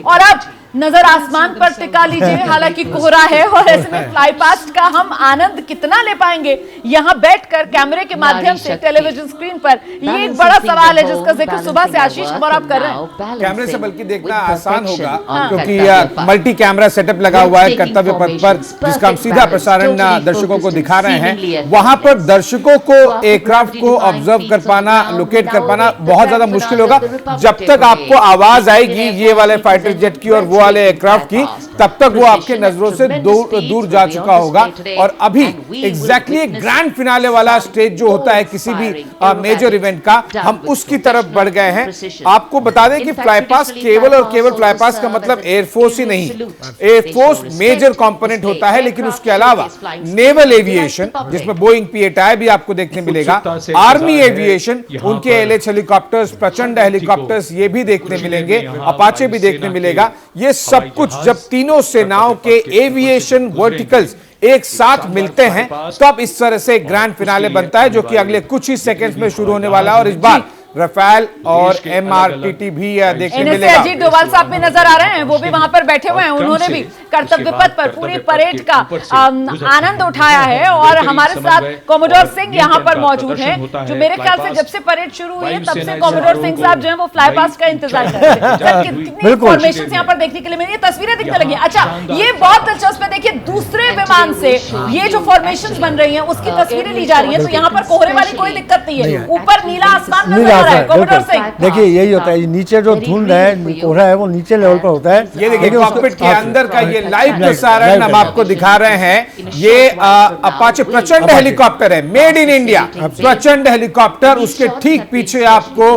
और अब नजर आसमान पर टिका लीजिए, हालांकि कोहरा है और ऐसे में फ्लाई पास्ट का हम आनंद कितना ले पाएंगे यहां बैठकर कैमरे के माध्यम से टेलीविजन स्क्रीन पर, ये एक बड़ा सवाल है जिसका जिक्र सुबह से आशीष कुमार आप कर रहे हैं। कैमरे से बल्कि देखना आसान होगा क्योंकि मल्टी कैमरा सेटअप लगा हुआ है कर्तव्य पथ पर, जिसका हम सीधा प्रसारण दर्शकों को दिखा रहे हैं। वहां पर दर्शकों को एयरक्राफ्ट को ऑब्जर्व कर पाना, लोकेट कर पाना बहुत ज्यादा मुश्किल होगा। जब तक आपको आवाज आएगी ये वाले फाइटर जेट की और वो वाले एयरक्राफ्ट की, तब तक वो आपके नजरों से दूर जा चुका होगा। और अभी एग्जैक्टली ग्रैंड फिनाले वाला स्टेज जो होता है किसी भी मेजर इवेंट का, हम उसकी तरफ बढ़ गए हैं। आपको बता दें कि फ्लाई पास्ट केवल और केवल फ्लाई पास्ट का मतलब एयरफोर्स ही नहीं, एयरफोर्स मेजर कंपोनेंट होता है, लेकिन उसके अलावा नेवल एविएशन जिसमें बोइंग P-8I भी आपको देखने मिलेगा, आर्मी एविएशन, उनके LH हेलीकॉप्टर्स, प्रचंड हेलीकॉप्टर्स ये भी देखने मिलेंगे, अपाचे भी देखने मिलेगा। ये सब कुछ जब तीनों सेनाओं के एविएशन वर्टिकल्स एक साथ मिलते हैं तो अब इस तरह से ग्रैंड फिनाले बनता है, जो कि अगले कुछ ही सेकंड्स में शुरू होने वाला है। और इस बार रफाल और MRTT भी देखने मिलेगा। अजीत डोभाल साहब भी नजर आ रहे हैं, वो भी वहां पर बैठे हुए हैं, उन्होंने भी कर्तव्य पथ पर पूरी परेड का आनंद उठाया है। और हमारे साथ कोमोडोर सिंह यहाँ पर मौजूद हैं, जो मेरे ख्याल से जब से परेड शुरू हुई है तब से कोमोडोर सिंह साहब जो है वो फ्लाई पास्ट का इंतजार कर रहे हैं। कितनी फॉर्मेशन यहाँ पर देखने के लिए मिली, तस्वीरें दिखने लगी। अच्छा, ये बहुत दिलचस्प है, देखिए दूसरे विमान से ये जो फॉर्मेशन बन रही है उसकी तस्वीरें ली जा रही है, तो यहाँ पर कोहरे वाली कोई दिक्कत नहीं है, ऊपर नीला आसमान नजर आ रहा है। कोमोडोर सिंह देखिए यही होता है, नीचे जो धुंध है कोहरा है वो नीचे लेवल पर होता है। ये देखिए कॉकपिट के अंदर का ये लाइव प्रसारण हम आपको दिखा रहे हैं। ये अपाचे प्रचंड हेलीकॉप्टर है, मेड इन इंडिया प्रचंड हेलीकॉप्टर। उसके ठीक पीछे आपको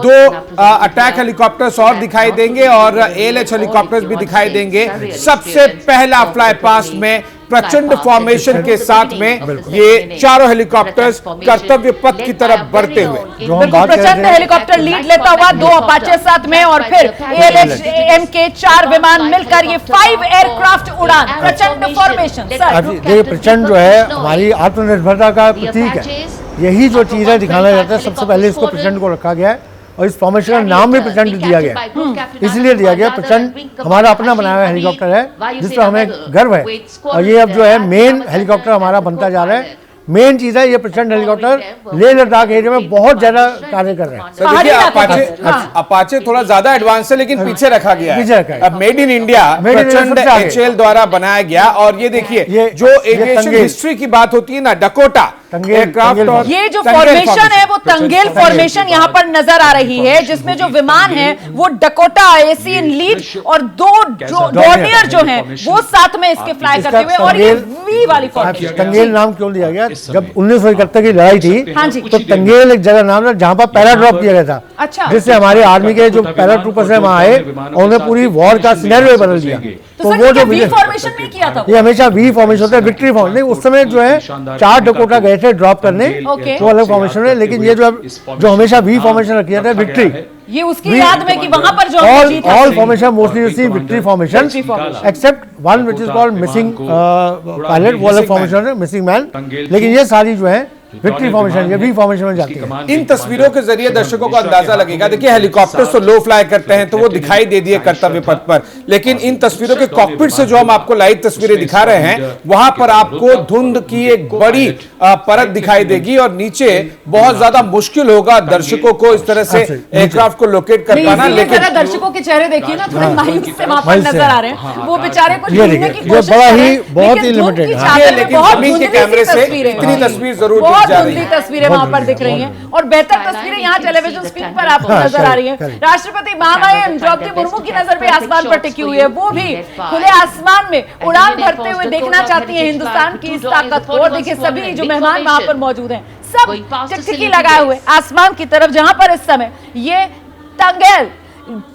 दो अटैक हेलीकॉप्टर्स और दिखाई देंगे और ALH हेलीकॉप्टर्स भी दिखाई देंगे। सबसे पहला फ्लाई पास्ट में प्रचंड फॉर्मेशन के साथ में ये चारों हेलीकॉप्टर्स कर्तव्य पथ की तरफ बढ़ते हुए, प्रचंड हेलीकॉप्टर लीड लेता हुआ, दो अपाचे साथ में और फिर ALH के 4 विमान मिलकर ये 5 एयरक्राफ्ट उड़ान, प्रचंड फॉर्मेशन। देखिए प्रचंड जो है हमारी आत्मनिर्भरता का प्रतीक है, यही जो चीजें दिखाना चाहते हैं। सबसे पहले इसको प्रचंड को रखा गया है और इस फॉर्मेशन का नाम भी प्रचंड दिया गया, इसलिए दिया गया। प्रचंड हमारा अपना बनाया हुआ हेलीकॉप्टर है जिस पर हमें गर्व है, और ये अब जो है मेन हेलीकॉप्टर हमारा बनता जा रहा है। मेन चीज है ये प्रचंड हेलीकॉप्टर लेह लद्दाख एरिया में बहुत ज्यादा कार्य कर रहे हैं। देखिए अपाचे थोड़ा ज्यादा एडवांस है, लेकिन पीछे रखा गया है। अब मेड इन इंडिया प्रचंड HAL द्वारा बनाया गया। और ये देखिए जो एविएशन हिस्ट्री की बात होती है ना, डकोटा एयरक्राफ्ट, और ये जो फॉर्मेशन है वो तंगेल फॉर्मेशन यहाँ पर नजर आ रही है, जिसमें जो विमान है वो डकोटा AC इन लीड और दो डॉर्नियर जो हैं वो साथ में इसके फ्लाई करते हुए, और ये वी वाली फॉर्मेशन। तंगेल नाम क्यों दिया गया? जब 1971 की लड़ाई थी, हाँ जी, तो तंगेल एक जगह नाम था जहां पर पैरा ड्रॉप किया गया था। अच्छा, जिससे हमारे आर्मी के जो पैरा ट्रूपर्स हैं वहां आए और उन्हें पूरी वॉर का सिनेरियो बदल दिया। तो वो जो वी फॉर्मेशन में किया था, ये हमेशा वी फॉर्मेशन होता है, विक्ट्री फॉर्मेशन। उस समय जो है 4 डकोटा गए थे ड्रॉप करने, तो अलग फॉर्मेशन है, लेकिन ये जो हमेशा वी फॉर्मेशन रखी जाता है विक्ट्री, ये उसकी याद में कि वहां पर जो all formation mostly receive victory formation except one which is called missing pilot, वो अलग फॉर्मेशन है, मिसिंग मैन। लेकिन ये सारी जो है विक्ट्री फॉर्मेशन, ये वी फॉर्मेशन में जाती है। इन तस्वीरों के जरिए दर्शकों को अंदाजा लगेगा। देखिए हेलीकॉप्टर्स तो लो फ्लाई करते हैं तो वो दिखाई दे दिए कर्तव्य पथ पर, लेकिन इन तस्वीरों के कॉकपिट से जो हम आपको लाइव तस्वीरें दिखा रहे हैं वहां पर आपको धुंध की एक बड़ी परत दिखाई देगी और नीचे बहुत ज्यादा मुश्किल होगा दर्शकों को इस तरह से एयरक्राफ्ट को लोकेट कर पाना। लेकिन दर्शकों के चेहरे देखिए ना, थोड़े मायूस से वहां पर नजर आ रहे हैं, वो बेचारे कुछ ढूंढने की कोशिश कर रहे हैं, बहुत ही लिमिटेड है, लेकिन जमीन के कैमरे से इतनी तस्वीर जरूर बहुत धुंधली तस्वीरें वहां पर दिख रही हैं, और बेहतर तस्वीरें यहाँ टेलीविजन स्क्रीन पर आपको नजर आ रही हैं। राष्ट्रपति महामहिम द्रौपदी मुर्मू की नजर भी आसमान पर टिकी हुई है, वो भी खुले आसमान में उड़ान भरते हुए देखना चाहती है हिंदुस्तान की इस ताकत को। और देखिए सभी जो मेहमान वहां पर मौजूद हैं सब टिकटिकी लगाए हुए आसमान की तरफ, जहां पर इस समय ये तंगेल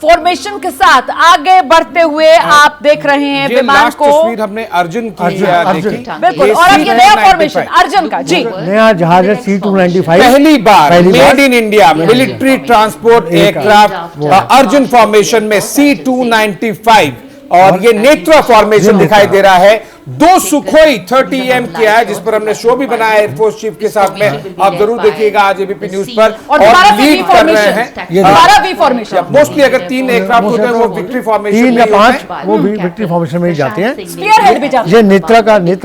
फॉर्मेशन के साथ आगे बढ़ते हुए आप देख रहे हैं विमान को। तस्वीर हमने अर्जुन की देखी, बिल्कुल, और अब ये नया फॉर्मेशन अर्जुन का, जी नया जहाज है C-295, पहली बार made in India military transport aircraft Arjun formation में C-295, और ये नेत्रा फॉर्मेशन दिखाई दे रहा है। 2 सुखोई 30M किया है, जिस पर हमने शो भी बनाया एयरफोर्स चीफ के साथ में, आप जरूर देखिएगा आज एबीपी न्यूज पर। और लीड कर रहे हैं दोबारा वी फॉर्मेशन, मोस्टली अगर 3 एयरक्राफ्ट होते हैं वो विक्ट्री फॉर्मेशन 3 या 5 वो भी विक्ट्री फॉर्मेशन में ही जाते हैं। स्पीयरहेड भी जाते हैं। ये नेत्रा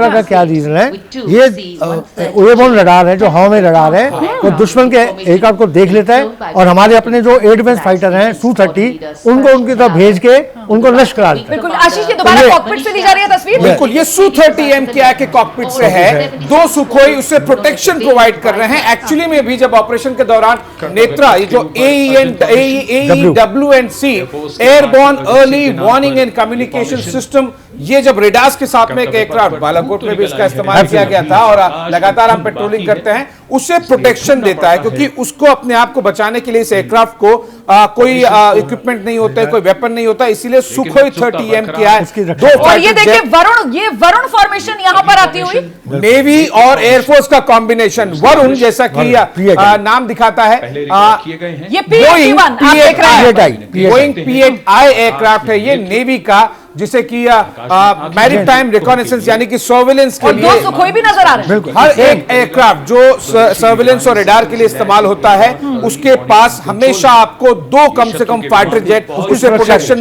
का क्या रीजन है, ये एयरबोर्न रडार है जो हवा में रडार है, वो दुश्मन के एयरक्राफ्ट को देख लेता है और हमारे अपने जो एयर डिफेंस फाइटर हैं Su-30 उनको उनकी तरफ भेज के उनको नष्ट करा देता है। बिल्कुल आशीष, ये दोबारा कॉकपिट से ली जा रही है तस्वीर। बिल्कुल, ये Su-30M क्या है कि कॉकपिट से है, 2 सुखोई उससे प्रोटेक्शन प्रोवाइड कर रहे हैं। एक्चुअली में भी जब ऑपरेशन के दौरान नेत्रा, ये जो AEW&C airborne early warning and communication system, ये जब रेडार्स के साथ में एक एयरक्राफ्ट बालाकोट में भी इसका इस्तेमाल किया गया था और लगातार हम पेट्रोलिंग करते हैं, उसे प्रोटेक्शन देता है क्योंकि उसको अपने आप को बचाने के लिए इस एयरक्राफ्ट को कोई इक्विपमेंट नहीं होता है, कोई वेपन नहीं होता, इसीलिए सुखोई 30M किया है। और ये देखिए वरुण, ये वरुण फॉर्मेशन यहाँ पर आती हुई नेवी और एयरफोर्स का कॉम्बिनेशन वरुण, जैसा कि नाम दिखाता है, ये P-81 आप देख रहे हैं, बोइंग P-8I एयरक्राफ्ट है ये नेवी का, जिसे कि मैरीटाइम रिकॉनेसेंस यानी कि सर्विलेंस के और लिए 2 सुखोई भी नजर आ रहे हैं। हर एक एयरक्राफ्ट जो सर्विलेंस और रडार के लिए इस्तेमाल होता है उसके पास हमेशा आपको 2 कम से कम फाइटर जेट उससे प्रोटेक्शन।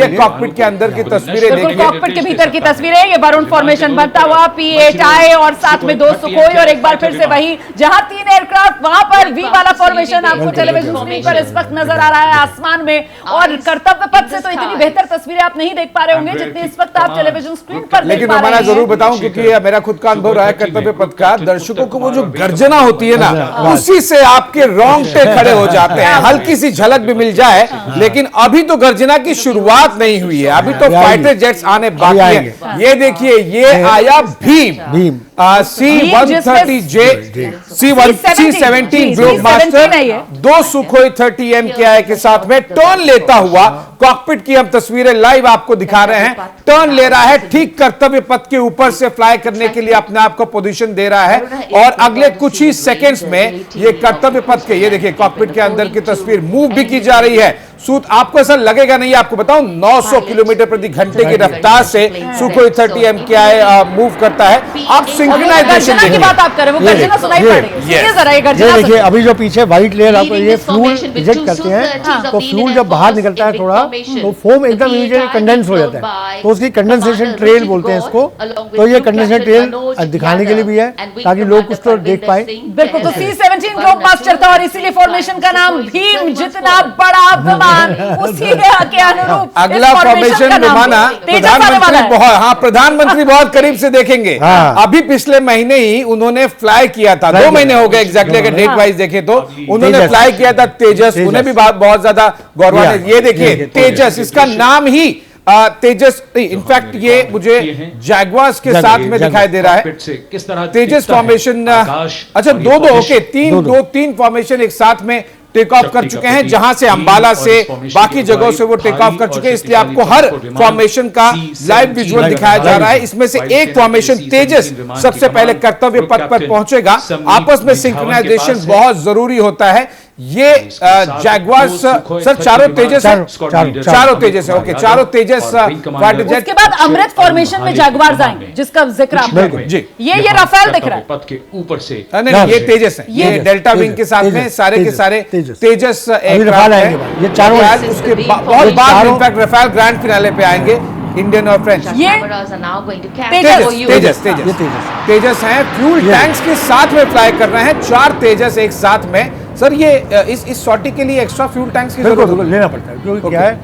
ये कॉकपिट के अंदर की तस्वीरें देखिए, कॉकपिट के भीतर की तस्वीरें, ये वरुण फॉर्मेशन बनता हुआ P-8I और साथ में 2 सुखोई और एक बार फिर से वही जहां 3 एयरक्राफ्ट, वहां पर वी वाला फॉर्मेशन आपको टेलीविजन स्क्रीन पर इस वक्त नजर आ रहा है आसमान में। और कर्तव्य पथ से तो इतनी बेहतर तस्वीरें आप नहीं देख पा रहे होंगे जितनी इस वक्त आप टेलीविजन स्क्रीन पर देख लेकिन पा रहे मैं हैं। जरूर बताऊं क्योंकि मेरा खुद का अनुभव रहा है कर्तव्य पथ का, दर्शकों को वो जो गर्जना होती है ना, उसी से आपके रोंगटे खड़े हो जाते हैं। हल्की सी झलक भी मिल जाए, लेकिन अभी तो गर्जना की शुरुआत नहीं हुई है, अभी तो फाइटर जेट्स आने बाकी हैं। ये देखिए, ये आया Bhim C-130J C-17 Globemaster, 2 Sukhoi 30M के आय के साथ में टर्न लेता हुआ कॉकपिट की हम तस्वीरें लाइव आपको दिखा रहे हैं। टर्न ले रहा है, ठीक कर्तव्य पथ के ऊपर से फ्लाई करने के लिए अपने आप को पोजीशन दे रहा है और अगले कुछ ही सेकंड्स में ये कर्तव्य पथ के, ये देखिए कॉकपिट के अंदर की तस्वीर मूव भी की जा रही है। आपको ऐसा लगेगा नहीं, आपको बताऊं 900 किलोमीटर प्रति घंटे की रफ्तार से सुखोई 30M क्या है मूव करता है। आप सिंक्रोनाइजेशन की बात आप कर रहे हो, गर्जना सुनाई पड़ रही है, ये जरा ये गर्जना देखिए, अभी जो पीछे व्हाइट लेयर आपको ये फ्यूल इंजेक्ट करते हैं, तो फ्यूल जब बाहर निकलता है थोड़ा तो फोम एकदम इमीडिएटली कंडेंस हो जाता है, तो उसकी कंडेंसेशन ट्रेल बोलते हैं इसको। तो ये कंडेंसेशन ट्रेल दिखाने के लिए भी है ताकि लोग कुछ तो देख पाए। बिल्कुल, तो C-17 ग्लोबमास्टर था और इसीलिए फॉर्मेशन का नाम भीम, जितना बड़ा विमान उसी के अनुरूप अगला फॉर्मेशन विमाना प्रधानमंत्री बहुत करीब से देखेंगे। अभी पिछले महीने ही उन्होंने फ्लाई किया था, 2 महीने हो गए एग्जैक्टली, अगर डेट वाइज देखें तो उन्होंने फ्लाई किया था तेजस, उन्हें भी बहुत ज्यादा गौरवान्वित। ये देखिए तेजस, इसका नाम ही तेजस, इनफैक्ट ये मुझे जैगवार्स के साथ में दिखाई दे रहा है। तेजस फॉर्मेशन, अच्छा 2 ओके 3 फॉर्मेशन एक साथ में टेक ऑफ कर चुके हैं, जहां से अंबाला से बाकी जगहों से वो टेक ऑफ कर चुके हैं, इसलिए आपको हर फॉर्मेशन का लाइव विजुअल दिखाया जा रहा है। इसमें से एक फॉर्मेशन तेजस सबसे पहले कर्तव्य पथ पर पहुंचेगा। आपस में सिंक्रोनाइजेशन बहुत जरूरी होता है। ये जैगवार्स सर चारों तेजस है, चारों तेजस है, ओके चारों तेजस फाइटर जेट। उसके बाद अमृत फॉर्मेशन में जैगवार्स आएंगे जिसका जिक्र आपने, जी ये राफेल दिख रहा है पथ के ऊपर से, नहीं ये तेजस है, ये डेल्टा विंग के साथ में सारे के सारे तेजस एयरक्राफ्ट है। ये चारों उसके बहुत बाद इनफैक्ट राफेल ग्रैंड फिनाले पे आएंगे इंडियन और फ्रेंच। ये तेजस हैं, फ्यूल टैंक्स के साथ में फ्लाई कर रहे हैं, 4 तेजस एक साथ में। सर ये इस सॉर्टी के लिए एक्स्ट्रा फ्यूल टैंक्स की जरूरत लेना पड़ता है, क्योंकि क्या है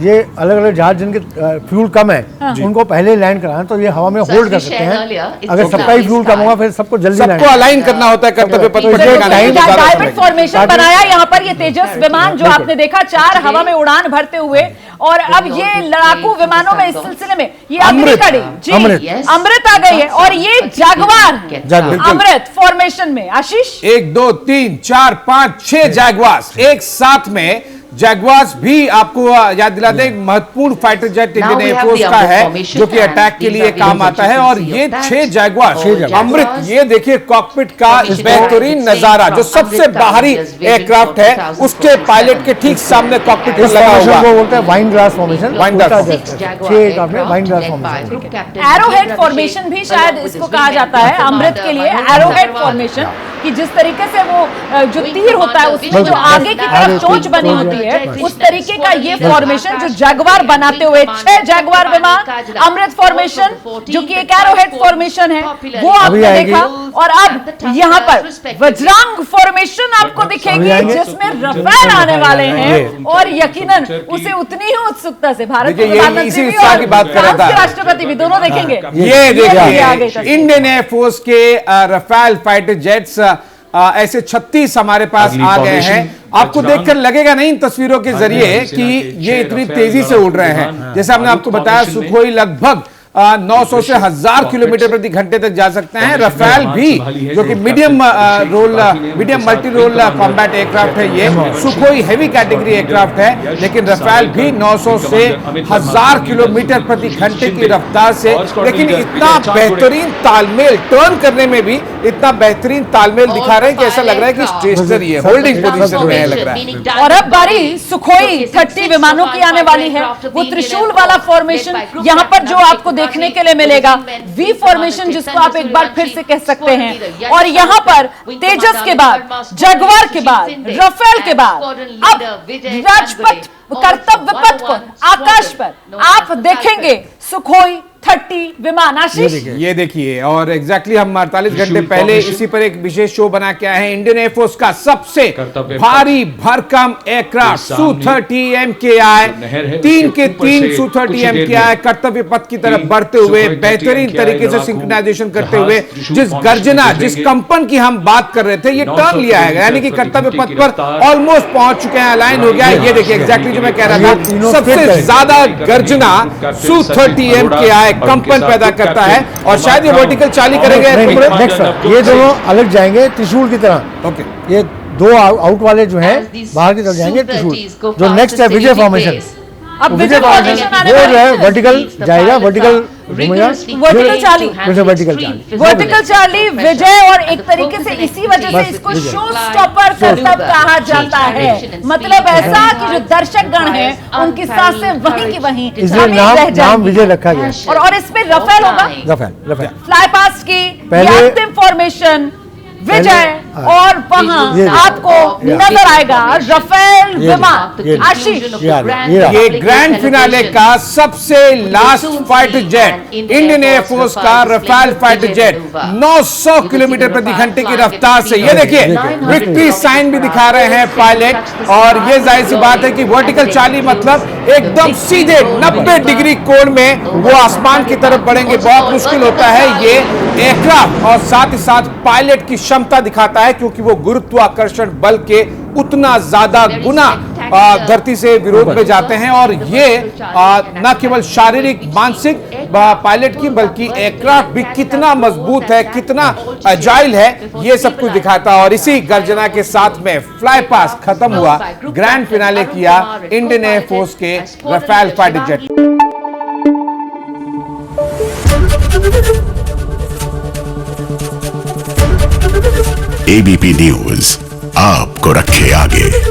ये अलग अलग जहाज जिनके फ्यूल कम है उनको पहले लैंड कराना, तो ये हवा में होल्ड कर सकते हैं। अगर सबका ही फ्यूल कम होगा फिर सबको जल्दी सबको अलाइन करना होता है कर्तव्य पथ पर। डायमंड फॉर्मेशन बनाया यहाँ पर ये तेजस विमान जो आपने देखा 4 हवा में उड़ान भरते हुए, और अब ये लड़ाकू विमानों में इस सिलसिले में ये अगली कड़ी जी अमृत आ गई है और ये जैगवार अमृत फॉर्मेशन में। आशीष 1 2 3 4 5 6 जैगवार्स एक साथ में जैगवार्स भी आपको याद दिला दें, महत्वपूर्ण फाइटर जेट इंडियन एयरफोर्स का है जो कि अटैक के लिए काम आता है। और ये 6 जैगवार अमृत, ये देखिए कॉकपिट का बेहतरीन नजारा, जो सबसे बाहरी एयरक्राफ्ट है उसके पायलट के ठीक सामने कॉकपिट पर लगा हुआ वो बोलते हैं wine glass formation. Wine glass formation, arrowhead formation भी शायद इसको कहा जाता है अमृत के लिए, एरोहेड फॉर्मेशन, कि जिस तरीके से वो जो तीर होता है उसमें जो आगे की तरफ चोंच बनी होती है, उस तरीके का ये फॉर्मेशन जो जैगवार बनाते हुए 6 जैगवार विमान, अमृत फॉर्मेशन जो कि एक एरोहेड फॉर्मेशन है वो आपने देखा। और अब यहाँ पर वज्रांग फॉर्मेशन आपको दिखेगी जिसमें रफेल आने वाले हैं, और यकीनन उसे उतनी ही उत्सुकता से भारत के प्रधानमंत्री भी और फ्रांस के राष्ट्रपति भी दोनों देखेंगे। ये देखिए इंडियन एयरफोर्स के रफेल फाइटर जेट्स ऐसे 36 हमारे पास आ गए हैं। आपको देखकर लगेगा नहीं इन तस्वीरों के जरिए कि ये इतनी तेजी से उड़ रहे हैं। जैसे हमने आपको बताया, सुखोई लगभग 900 से 1000 किलोमीटर प्रति घंटे तक जा सकते हैं। रफेल भी जो कि medium multi role combat aircraft है, ये सुखोई हेवी कैटेगरी एयरक्राफ्ट है, लेकिन रफेल भी 900 से 1000 किलोमीटर प्रति घंटे की रफ्तार से, लेकिन इतना बेहतरीन तालमेल, टर्न करने में भी इतना बेहतरीन तालमेल दिखा रहे हैं कि ऐसा लग रहा है कि स्टेशनरी है, होल्डिंग पोजीशन में है लग रहा है। और अब बारी सुखोई 30 विमानों की आने वाली है। वो त्रिशूल वाला फॉर्मेशन यहाँ पर जो आपको देखने के लिए मिलेगा, वी फॉर्मेशन जिसको आप एक बार फिर से कह सकते हैं। और यहाँ पर तेजस के बाद, जगवार के बाद, रफेल के बाद अब राजपथ, कर्तव्य पथ पर, आकाश पर आप देखेंगे सुखोई 30 विमान। आशीष, ये देखिए, और एग्जैक्टली हम 48 घंटे पहले इसी पर एक विशेष शो बना के आए हैं। इंडियन एयरफोर्स का सबसे भारी भरकम एयरक्राफ्ट Su-30 MKI, 3 के 3 Su-30 MKI कर्तव्य पथ की तरफ बढ़ते हुए, बेहतरीन तरीके से सिंक्रोनाइजेशन करते हुए, जिस गर्जना, जिस कंपन की हम बात कर रहे थे, ये टर्न लिया है, यानी कि कर्तव्य पथ पर ऑलमोस्ट पहुंच चुके हैं, अलाइन हो गया है। ये देखिए एग्जैक्टली जो मैं कह रहा था, सबसे ज्यादा गर्जना Su-30 MKI कंपन पैदा करता है, और शायद ये वर्टिकल चाली करेंगे। ये दोनों अलग जाएंगे त्रिशूल की तरह। ओके, ये दो आउट वाले जो हैं बाहर की तरफ जाएंगे त्रिशूल। जो नेक्स्ट है विजय फॉर्मेशन, अब विजय फॉर्मेशन आने वो जो है वर्टिकल जाएगा, वर्टिकल घूमेगा, वर्टिकल चाली, वर्टिकल चाली विजय। और एक तरीके से इसी वजह से इसको शो स्टॉपर कर्तव्य कहा जाता है। मतलब ऐसा कि जो दर्शक गण है उनकी सांसें वहीं की वहीं नाम विजय रखा गया। और इसमें रफेल होगा, रफेल फ्लाई पास्ट की अंतिम फॉर्मेशन विजय, और वहां आपको नजर आएगा रफेल विमान। आशीष, ये ग्रैंड फिनाले का सबसे last fighter jet, Indian air force का रफेल फाइटर जेट 900 किलोमीटर प्रति घंटे की रफ्तार से, ये देखिए विक्ट्री साइन भी दिखा रहे हैं पायलट। और ये जाहिर सी बात है कि वर्टिकल चाली मतलब एकदम सीधे 90 डिग्री कोण में वो आसमान की तरफ बढ़ेंगे। बहुत मुश्किल होता है ये एयरक्राफ्ट, और साथ ही साथ पायलट की क्षमता दिखाता है, क्योंकि वो गुरुत्वाकर्षण बल के उतना ज्यादा गुना धरती से विरोध में जाते हैं। और ये न केवल शारीरिक मानसिक पायलट की, बल्कि एयरक्राफ्ट भी कितना मजबूत है, कितना अजाइल है, ये सब कुछ दिखाता है। और इसी गर्जना के साथ में फ्लाई पास खत्म हुआ, ग्रैंड फिनाले किया इंडियन एयरफोर्स के Rafale fighter jet. ABP news आपको रखे आगे।